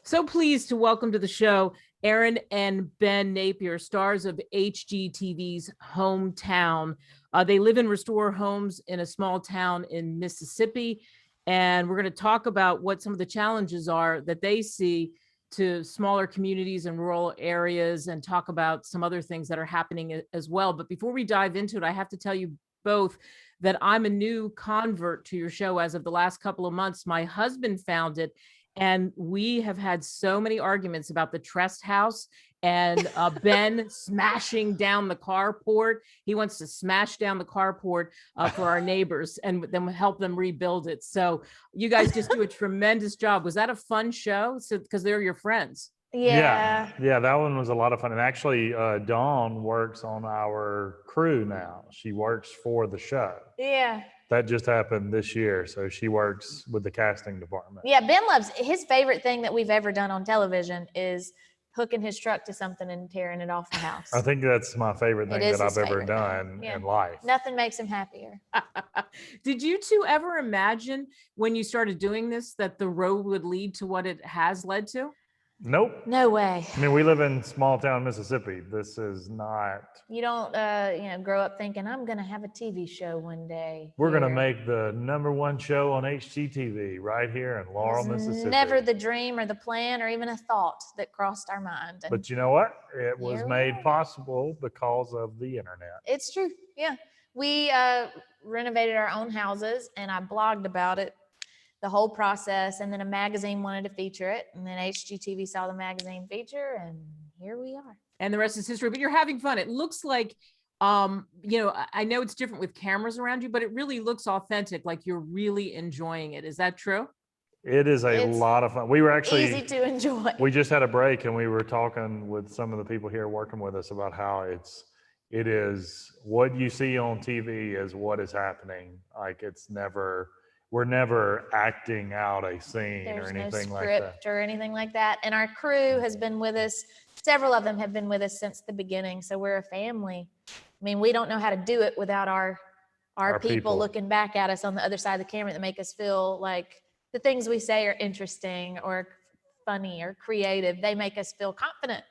So pleased to welcome to the show Erin and Ben Napier, stars of HGTV's Hometown. They live and restore homes in a small town in Mississippi. And we're going to talk about what some of the challenges are that they see to smaller communities and rural areas, and talk about some other things that are happening as well. But before we dive into it, I have to tell you both that I'm a new convert to your show as of the last couple of months. My husband found it, and we have had so many arguments about the Trest House and Ben smashing down the carport. He wants to smash down the carport for our neighbors and then help them rebuild it. So you guys just do a tremendous job. Was that a fun show? So, because they're your friends. Yeah, that one was a lot of fun. And actually, Dawn works on our crew now. She works for the show. Yeah. That just happened this year. So she works with the casting department. Yeah, Ben loves, his favorite thing that we've ever done on television is hooking his truck to something and tearing it off the house. I think that's my favorite thing that I've ever done in life. Nothing makes him happier. Did you two ever imagine when you started doing this that the road would lead to what it has led to? Nope. No way. I mean, we live in small town Mississippi. This is not. You don't, grow up thinking, I'm going to have a TV show one day. We're going to make the #1 show on HGTV right here in Laurel, Mississippi. Never the dream or the plan or even a thought that crossed our mind. And but you know what? It was made possible because of the internet. It's true. Yeah. We renovated our own houses, and I blogged about it, the whole process, and then a magazine wanted to feature it, and then HGTV saw the magazine feature, and here we are. And the rest is history. But you're having fun. It looks like, I know it's different with cameras around you, but it really looks authentic, like you're really enjoying it. Is that true? It is a lot of fun. We were actually easy to enjoy. We just had a break, and we were talking with some of the people here working with us about how it is what you see on TV is what is happening. Like we're never acting out a scene or anything like that. There's no script or anything like that. And our crew has been with us. Several of them have been with us since the beginning. So we're a family. I mean, we don't know how to do it without our people looking back at us on the other side of the camera that make us feel like the things we say are interesting or funny or creative. They make us feel confident.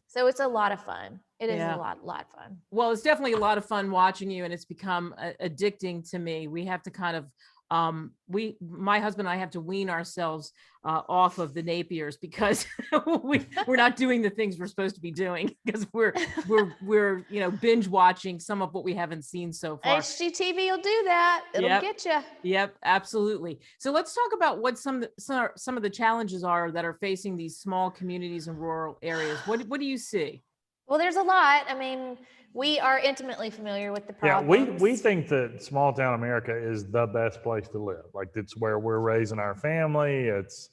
So it's a lot of fun. It is a lot of fun. Well, it's definitely a lot of fun watching you, and it's become addicting to me. We have to kind of my husband and I have to wean ourselves off of the Napiers because we're not doing the things we're supposed to be doing, because we're binge watching some of what we haven't seen so far. HGTV will do that. It'll get you. Yep, absolutely. So let's talk about what some of the challenges are that are facing these small communities and rural areas. What do you see? Well, there's a lot. I mean, we are intimately familiar with the problems. Yeah, we think that small town America is the best place to live. Like, it's where we're raising our family. It's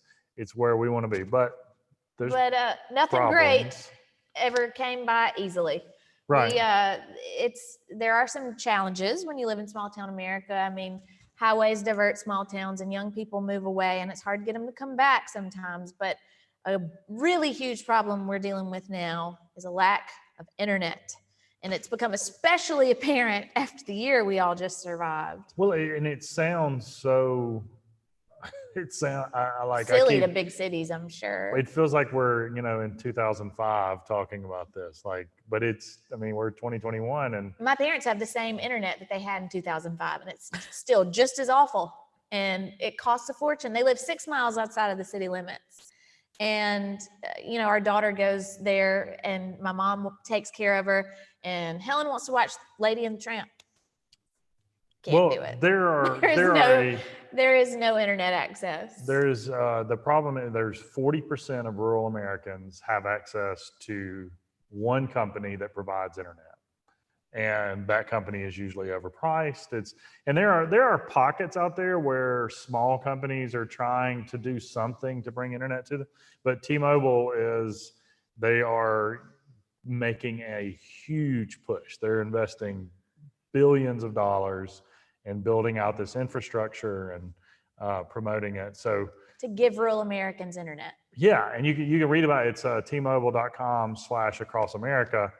where we want to be. But there's nothing problems. Great ever came by easily. Right. There are some challenges when you live in small town America. I mean, highways divert small towns and young people move away, and it's hard to get them to come back sometimes. But a really huge problem we're dealing with now is a lack of internet. And it's become especially apparent after the year we all just survived. Well, and it sounds so, silly to big cities, I'm sure. It feels like we're, in 2005 talking about this. Like, but we're 2021. And my parents have the same internet that they had in 2005, and it's still just as awful. And it costs a fortune. They live 6 miles outside of the city limits. And, our daughter goes there, and my mom takes care of her. And Helen wants to watch Lady and the Tramp. Can't do it. There is no internet access. There's the problem is there's 40% of rural Americans have access to one company that provides internet, and that company is usually overpriced. And there are pockets out there where small companies are trying to do something to bring internet to them, but T-Mobile they are making a huge push. They're investing billions of dollars in building out this infrastructure and promoting it. So to give rural Americans internet. Yeah, and you can read about it. It's T-Mobile.com/across America.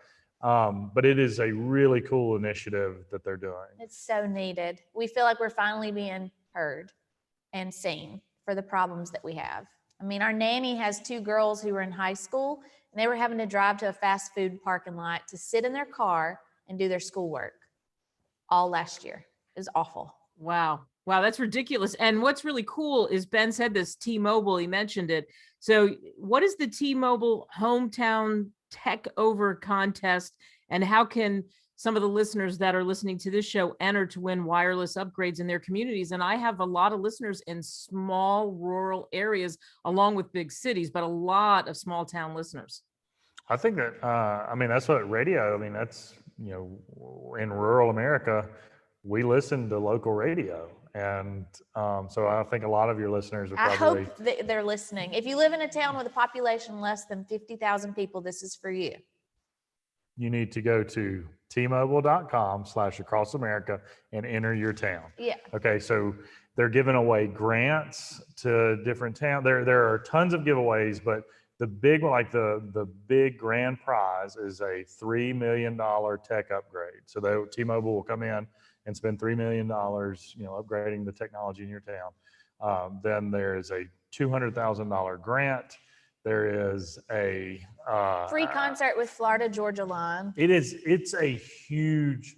But it is a really cool initiative that they're doing. It's so needed. We feel like we're finally being heard and seen for the problems that we have. I mean, our nanny has 2 girls who were in high school, and they were having to drive to a fast food parking lot to sit in their car and do their schoolwork all last year. It was awful. Wow. Wow, that's ridiculous. And what's really cool is Ben said this, T-Mobile, he mentioned it. So what is the T-Mobile Hometown Tech Over Contest, and how can some of the listeners that are listening to this show enter to win wireless upgrades in their communities? And I have a lot of listeners in small rural areas along with big cities, but a lot of small town listeners. I think that, I mean, that's what radio, I mean, that's, you know, in rural America, we listen to local radio. And so I think a lot of your listeners are I probably. hope that they're listening. If you live in a town with a population less than 50,000 people, this is for you. You need to go to tmobile.com/across America and enter your town. Yeah. Okay, so they're giving away grants to different towns. There are tons of giveaways, but the big one, like the big grand prize, is a $3 million tech upgrade. So T-Mobile will come in and spend $3 million, you know, upgrading the technology in your town. Then there's a $200,000 grant. There is a Free concert with Florida Georgia Line. It's a huge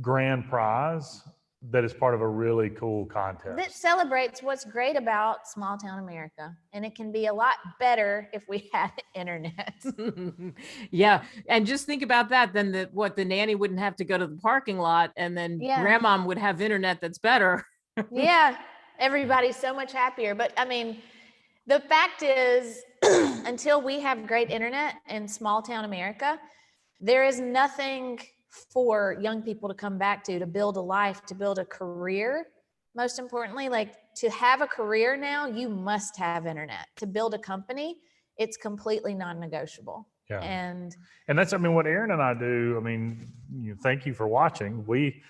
grand prize that is part of a really cool contest. That celebrates what's great about small town America. And it can be a lot better if we had internet. Yeah. And just think about that. Then the nanny wouldn't have to go to the parking lot, and then Yeah. grandma would have internet that's better. Yeah. Everybody's so much happier. But I mean, the fact is, until we have great internet in small town America, there is nothing for young people to come back to build a life, to build a career. Most importantly, like, to have a career now, you must have internet. To build a company, it's completely non-negotiable. Yeah. And that's, I mean, what Erin and I do. I mean, thank you for watching. We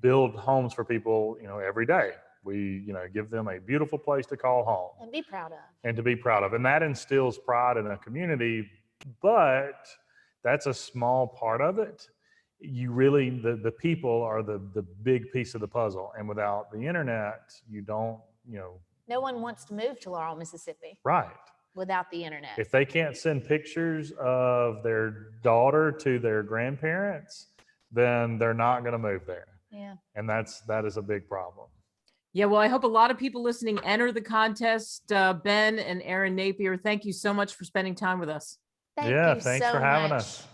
build homes for people, you know, every day. We, you know, give them a beautiful place to call home and be proud of. and to be proud of. And that instills pride in a community, but that's a small part of it. You really, the people are the big piece of the puzzle. And without the internet, you don't, you know. No one wants to move to Laurel, Mississippi. Right. Without the internet. If they can't send pictures of their daughter to their grandparents, then they're not going to move there. Yeah. And that is a big problem. Yeah, well, I hope a lot of people listening enter the contest. Ben and Erin Napier, thank you so much for spending time with us. Thanks for having us.